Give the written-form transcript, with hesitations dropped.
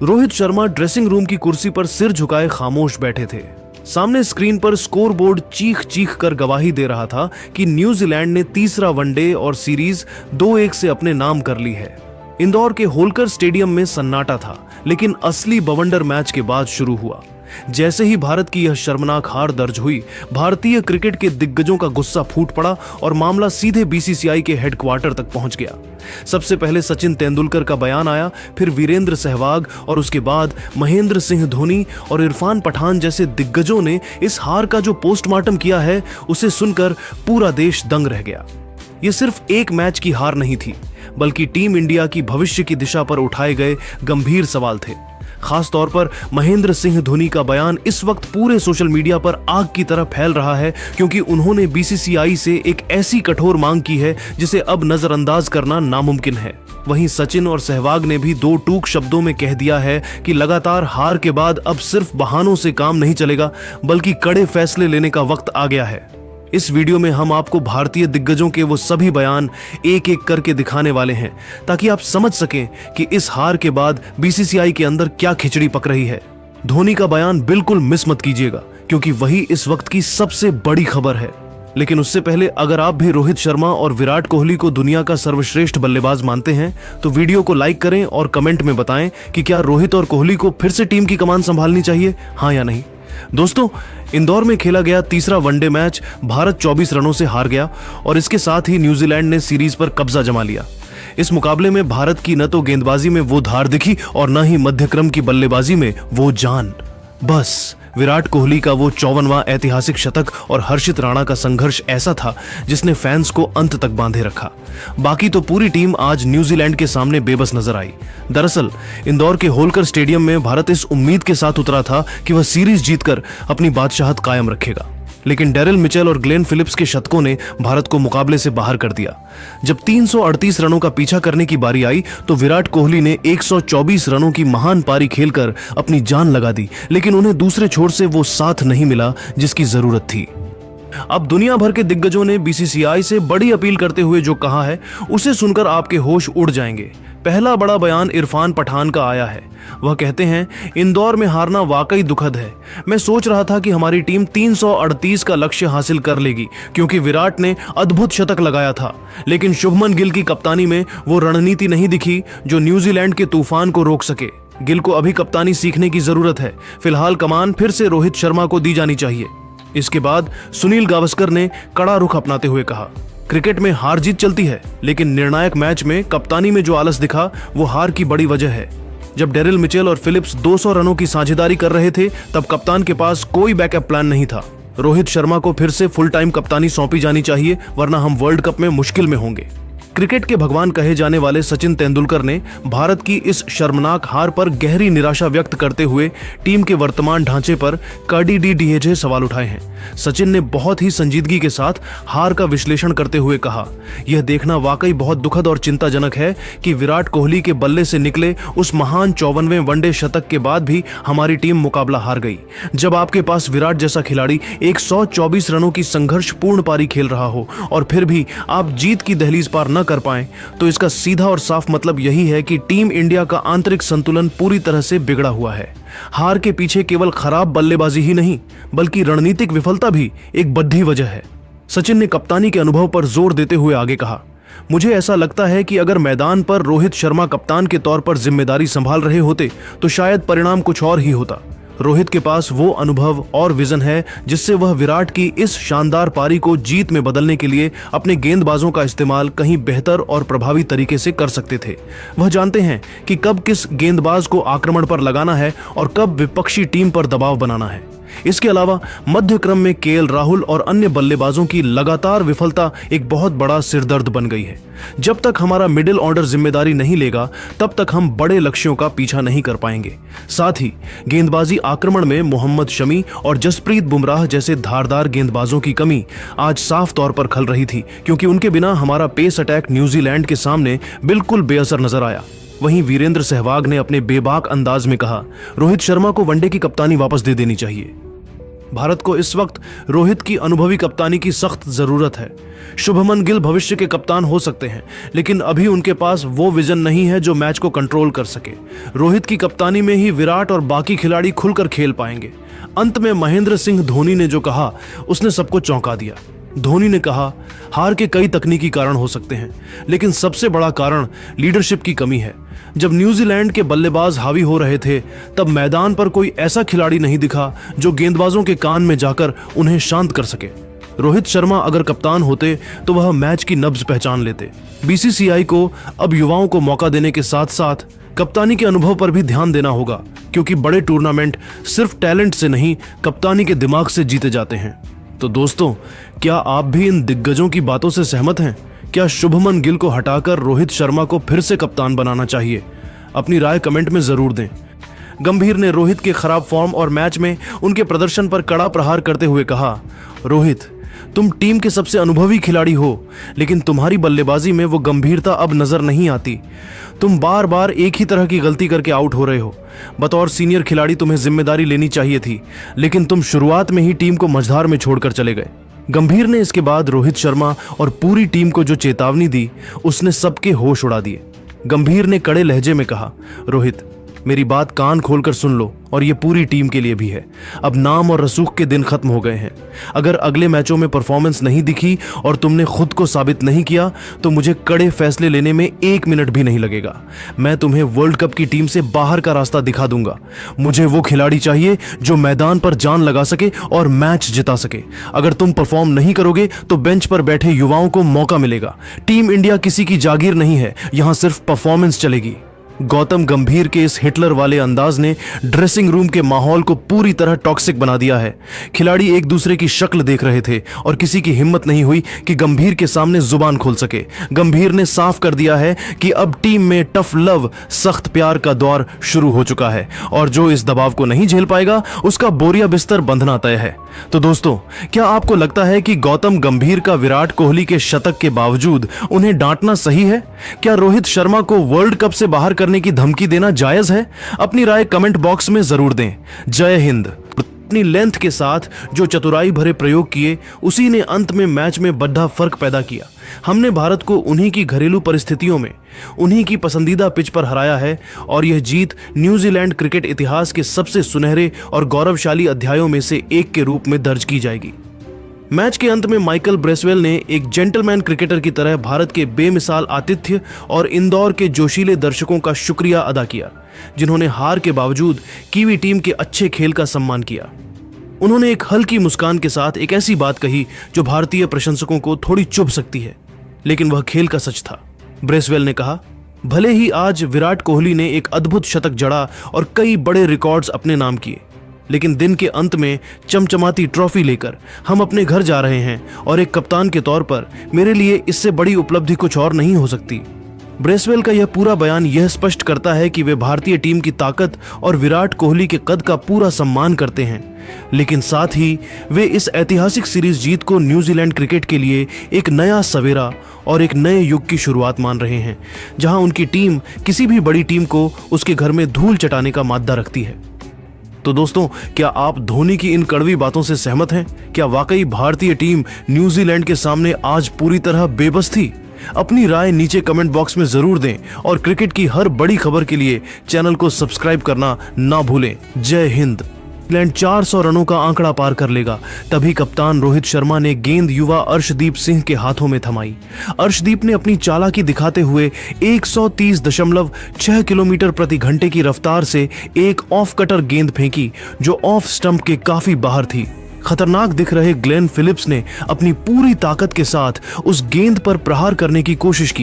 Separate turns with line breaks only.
Rohit Sharma dressing room की कुर्सी पर सिर झुकाए खामोश बैठे थे। सामने स्क्रीन पर स्कोरबोर्ड चीख चीख कर गवाही दे रहा था कि न्यूजीलैंड ने तीसरा वनडे और सीरीज 2-1 से अपने नाम कर ली है। इंदौर के होलकर स्टेडियम में सन्नाटा था, लेकिन असली बवंडर मैच के बाद शुरू हुआ। जैसे ही भारत की यह शर्मनाक हार दर्ज हुई, भारतीय क्रिकेट के दिग्गजों का गुस्सा फूट पड़ा और मामला सीधे बीसीसीआई के हेडक्वार्टर तक पहुंच गया। सबसे पहले सचिन तेंदुलकर का बयान आया, फिर वीरेंद्र सहवाग और उसके बाद महेंद्र सिंह धोनी और इरफान पठान जैसे दिग्गजों ने इस हार का जो पोस्टमार्टम किया है, उसे सुनकर पूरा देश दंग रह गया। ये सिर्फ एक मैच की हार नहीं थी, बल्कि टीम इंडिया की भविष्य की दिशा पर उठाए गए गंभीर सवाल थे। खास तौर पर महेंद्र सिंह धोनी का बयान इस वक्त पूरे सोशल मीडिया पर आग की तरह फैल रहा है, क्योंकि उन्होंने बीसीसीआई से एक ऐसी कठोर मांग की है जिसे अब नजरअंदाज करना नामुमकिन है। वहीं सचिन और सहवाग ने भी दो टूक शब्दों में कह दिया है कि लगातार हार के बाद अब सिर्फ बहानों से काम नहीं चलेगा, बल्कि कड़े फैसले लेने का वक्त आ गया है। इस वीडियो में हम आपको भारतीय दिग्गजों के वो सभी बयान एक एक करके दिखाने वाले हैं, ताकि आप समझ सकें कि इस हार के बाद बीसीसीआई के अंदर क्या खिचड़ी पक रही है। धोनी का बयान बिल्कुल मिस मत कीजिएगा, क्योंकि वही इस वक्त की सबसे बड़ी खबर है। लेकिन उससे पहले अगर आप भी रोहित शर्मा और विराट कोहली को दुनिया का सर्वश्रेष्ठ बल्लेबाज मानते हैं, तो वीडियो को लाइक करें और कमेंट में बताएं कि क्या रोहित और कोहली को फिर से टीम की कमान संभालनी चाहिए, हाँ या नहीं। दोस्तों, इंदौर में खेला गया तीसरा वनडे मैच भारत 24 रनों से हार गया और इसके साथ ही न्यूजीलैंड ने सीरीज पर कब्जा जमा लिया। इस मुकाबले में भारत की न तो गेंदबाजी में वो धार दिखी और न ही मध्यक्रम की बल्लेबाजी में वो जान। बस विराट कोहली का वो 54वां ऐतिहासिक शतक और हर्षित राणा का संघर्ष ऐसा था जिसने फैंस को अंत तक बांधे रखा। बाकी तो पूरी टीम आज न्यूजीलैंड के सामने बेबस नजर आई। दरअसल इंदौर के होलकर स्टेडियम में भारत इस उम्मीद के साथ उतरा था कि वह सीरीज जीतकर अपनी बादशाहत कायम रखेगा, लेकिन डेरिल मिचेल और ग्लेन फिलिप्स के शतकों ने भारत को मुकाबले से बाहर कर दिया। जब 338 रनों का पीछा करने की बारी आई तो विराट कोहली ने 124 रनों की महान पारी खेलकर अपनी जान लगा दी, लेकिन उन्हें दूसरे छोर से वो साथ नहीं मिला जिसकी जरूरत थी। अब दुनिया भर के दिग्गजों ने बीसीसीआई से बड़ी अपील करते हुए जो कहा है, उसे सुनकर आपके होश उड़ जाएंगे। पहला बड़ा बयान इरफान पठान का आया है। वह कहते हैं, इंदौर में हारना वाकई दुखद है। मैं सोच रहा था कि हमारी टीम 338 का लक्ष्य हासिल कर लेगी, क्योंकि विराट ने अद्भुत शतक लगाया था, लेकिन शुभमन गिल की कप्तानी में वो रणनीति नहीं दिखी जो न्यूजीलैंड के तूफान को रोक सके। गिल को अभी कप्तानी सीखने की जरूरत है। फिलहाल कमान फिर से रोहित शर्मा को दी जानी चाहिए। इसके बाद सुनील गावस्कर ने कड़ा रुख अपनाते हुए कहा, क्रिकेट में हार जीत चलती है, लेकिन निर्णायक मैच में कप्तानी में जो आलस दिखा वो हार की बड़ी वजह है। जब डेरिल मिचेल और फिलिप्स 200 रनों की साझेदारी कर रहे थे, तब कप्तान के पास कोई बैकअप प्लान नहीं था। रोहित शर्मा को फिर से फुल टाइम कप्तानी सौंपी जानी चाहिए, वरना हम वर्ल्ड कप में मुश्किल में होंगे। क्रिकेट के भगवान कहे जाने वाले सचिन तेंदुलकर ने भारत की इस शर्मनाक हार पर गहरी निराशा व्यक्त करते हुए टीम के वर्तमान ढांचे पर कड़े सवाल उठाए हैं। सचिन ने बहुत ही संजीदगी के साथ हार का विश्लेषण करते हुए कहा, यह देखना वाकई बहुत दुखद और चिंताजनक है कि विराट कोहली के बल्ले से निकले उस महान 54वें वनडे शतक के बाद भी हमारी टीम मुकाबला हार गई। जब आपके पास विराट जैसा खिलाड़ी 124 रनों की संघर्षपूर्ण पारी खेल रहा हो और फिर भी आप जीत की दहलीज पार न कर पाएं, तो इसका सीधा और साफ मतलब यही है कि टीम इंडिया का आंतरिक संतुलन पूरी तरह से बिगड़ा हुआ है। हार के पीछे केवल खराब बल्लेबाजी ही नहीं, बल्कि रणनीतिक विफलता भी एक बड़ी वजह है। सचिन ने कप्तानी के अनुभव पर जोर देते हुए आगे कहा, मुझे ऐसा लगता है कि अगर मैदान पर रोहित शर्मा कप्तान के तौर पर जिम्मेदारी संभाल रहे होते तो शायद परिणाम कुछ और ही होता। रोहित के पास वो अनुभव और विजन है जिससे वह विराट की इस शानदार पारी को जीत में बदलने के लिए अपने गेंदबाजों का इस्तेमाल कहीं बेहतर और प्रभावी तरीके से कर सकते थे। वह जानते हैं कि कब किस गेंदबाज को आक्रमण पर लगाना है और कब विपक्षी टीम पर दबाव बनाना है। इसके अलावा मध्य क्रम में केएल राहुल और अन्य बल्लेबाजों की लगातार विफलता एक बहुत बड़ा सिरदर्द बन गई है। जब तक हमारा मिडिल ऑर्डर जिम्मेदारी नहीं लेगा, तब तक हम बड़े लक्ष्यों का पीछा नहीं कर पाएंगे। साथ ही गेंदबाजी आक्रमण में मोहम्मद शमी और जसप्रीत बुमराह जैसे धारदार गेंदबाजों की कमी आज साफ तौर पर खल रही थी, क्योंकि उनके बिना हमारा पेस अटैक न्यूजीलैंड के सामने बिल्कुल बेअसर नजर आया। वहीं वीरेंद्र सहवाग ने अपने बेबाक अंदाज में कहा, रोहित शर्मा को वनडे की कप्तानी वापस दे देनी चाहिए। भारत को इस वक्त रोहित की अनुभवी कप्तानी की सख्त जरूरत है। शुभमन गिल भविष्य के कप्तान हो सकते हैं, लेकिन अभी उनके पास वो विजन नहीं है जो मैच को कंट्रोल कर सके। रोहित की कप्तानी में ही विराट और बाकी खिलाड़ी खुलकर खेल पाएंगे। अंत में महेंद्र सिंह धोनी ने जो कहा उसने सबको चौंका दिया। धोनी ने कहा, हार के कई तकनीकी कारण हो सकते हैं, लेकिन सबसे बड़ा कारण लीडरशिप की कमी है। जब न्यूजीलैंड के बल्लेबाज हावी हो रहे थे, तब मैदान पर कोई ऐसा खिलाड़ी नहीं दिखा जो गेंदबाजों के कान में जाकर उन्हें शांत कर सके। रोहित शर्मा अगर कप्तान होते तो वह मैच की नब्ज पहचान लेते। बीसीसीआई को अब युवाओं को मौका देने के साथ साथ कप्तानी के अनुभव पर भी ध्यान देना होगा, क्योंकि बड़े टूर्नामेंट सिर्फ टैलेंट से नहीं, कप्तानी के दिमाग से जीते जाते हैं। तो दोस्तों, क्या आप भी इन दिग्गजों की बातों से सहमत हैं? क्या शुभमन गिल को हटाकर रोहित शर्मा को फिर से कप्तान बनाना चाहिए? अपनी राय कमेंट में जरूर दें। गंभीर ने रोहित के खराब फॉर्म और मैच में उनके प्रदर्शन पर कड़ा प्रहार करते हुए कहा, रोहित, तुम टीम के सबसे अनुभवी खिलाड़ी हो, लेकिन तुम्हारी बल्लेबाजी में वो गंभीरता अब नजर नहीं आती। तुम बार बार एक ही तरह की गलती करके आउट हो रहे हो। बतौर सीनियर खिलाड़ी तुम्हें जिम्मेदारी लेनी चाहिए थी, लेकिन तुम शुरुआत में ही टीम को मझधार में छोड़कर चले गए। गंभीर ने इसके बाद रोहित शर्मा और पूरी टीम को जो चेतावनी दी, उसने सबके होश उड़ा दिए। गंभीर ने कड़े लहजे में कहा, रोहित, मेरी बात कान खोलकर सुन लो, और ये पूरी टीम के लिए भी है। अब नाम और रसूख के दिन खत्म हो गए हैं। अगर अगले मैचों में परफॉर्मेंस नहीं दिखी और तुमने खुद को साबित नहीं किया, तो मुझे कड़े फैसले लेने में 1 मिनट भी नहीं लगेगा। मैं तुम्हें वर्ल्ड कप की टीम से बाहर का रास्ता दिखा दूंगा। मुझे वो खिलाड़ी चाहिए जो मैदान पर जान लगा सके और मैच जिता सके। अगर तुम परफॉर्म नहीं करोगे तो बेंच पर बैठे युवाओं को मौका मिलेगा। टीम इंडिया किसी की जागीर नहीं है, यहां सिर्फ परफॉर्मेंस चलेगी। गौतम गंभीर के इस हिटलर वाले अंदाज ने ड्रेसिंग रूम के माहौल को पूरी तरह टॉक्सिक बना दिया है। खिलाड़ी एक दूसरे की शक्ल देख रहे थे और किसी की हिम्मत नहीं हुई कि गंभीर के सामने जुबान खोल सके। गंभीर ने साफ कर दिया है कि अब टीम में टफ लव, सख्त प्यार का दौर शुरू हो चुका है, और जो इस दबाव को नहीं झेल पाएगा उसका बोरिया बिस्तर बंधना तय है। तो दोस्तों, क्या आपको लगता है कि गौतम गंभीर का विराट कोहली के शतक के बावजूद उन्हें डांटना सही है? क्या रोहित शर्मा को वर्ल्ड कप से बाहर करने की धमकी देना जायज है? अपनी राय कमेंट बॉक्स में जरूर दें। जय हिंद। अपनी लेंथ के साथ जो चतुराई भरे प्रयोग किए, उसी ने अंत में मैच में बड़ा फर्क पैदा किया। हमने भारत को उन्हीं की घरेलू परिस्थितियों में उन्हीं की पसंदीदा पिच पर हराया है, और यह जीत न्यूजीलैंड क्रिकेट इतिहास के सबसे सुनहरे और गौरवशाली अध्यायों में से एक के रूप में दर्ज की जाएगी। मैच के अंत में माइकल ब्रेसवेल ने एक जेंटलमैन क्रिकेटर की तरह भारत के बेमिसाल आतिथ्य और इंदौर के जोशीले दर्शकों का शुक्रिया अदा किया, जिन्होंने हार के बावजूद कीवी टीम के अच्छे खेल का सम्मान किया। उन्होंने एक हल्की मुस्कान के साथ एक ऐसी बात कही जो भारतीय प्रशंसकों को थोड़ी चुभ सकती है, लेकिन वह खेल का सच था। ब्रेसवेल ने कहा, भले ही आज विराट कोहली ने एक अद्भुत शतक जड़ा और कई बड़े रिकॉर्ड्स अपने नाम किए, लेकिन दिन के अंत में चमचमाती ट्रॉफी लेकर हम अपने घर जा रहे हैं, और एक कप्तान के तौर पर मेरे लिए इससे बड़ी उपलब्धि कुछ और नहीं हो सकती। ब्रेसवेल का यह पूरा बयान यह स्पष्ट करता है कि वे भारतीय टीम की ताकत और विराट कोहली के कद का पूरा सम्मान करते हैं, लेकिन साथ ही वे इस ऐतिहासिक सीरीज जीत को न्यूजीलैंड क्रिकेट के लिए एक नया सवेरा और एक नए युग की शुरुआत मान रहे हैं, जहां उनकी टीम किसी भी बड़ी टीम को उसके घर में धूल चटाने का माद्दा रखती है। तो दोस्तों, क्या आप धोनी की इन कड़वी बातों से सहमत हैं? क्या वाकई भारतीय टीम न्यूजीलैंड के सामने आज पूरी तरह बेबस थी? अपनी राय नीचे कमेंट बॉक्स में जरूर दें, और क्रिकेट की हर बड़ी खबर के लिए चैनल को सब्सक्राइब करना ना भूलें। जय हिंद। इंग्लैंड 400 रनों का आंकड़ा पार कर लेगा, तभी कप्तान रोहित शर्मा ने गेंद युवा अर्शदीप सिंह के हाथों में थमाई। अर्शदीप ने अपनी चालाकी दिखाते हुए 130.6 किलोमीटर प्रति घंटे की रफ्तार से एक ऑफ कटर गेंद फेंकी, जो ऑफ स्टंप के काफी बाहर थी। खतरनाक दिख रहे ग्लेन फिलिप्स ने अपनी पूरी ताकत के साथ उस गेंद पर प्रहार करने की कोशिश की,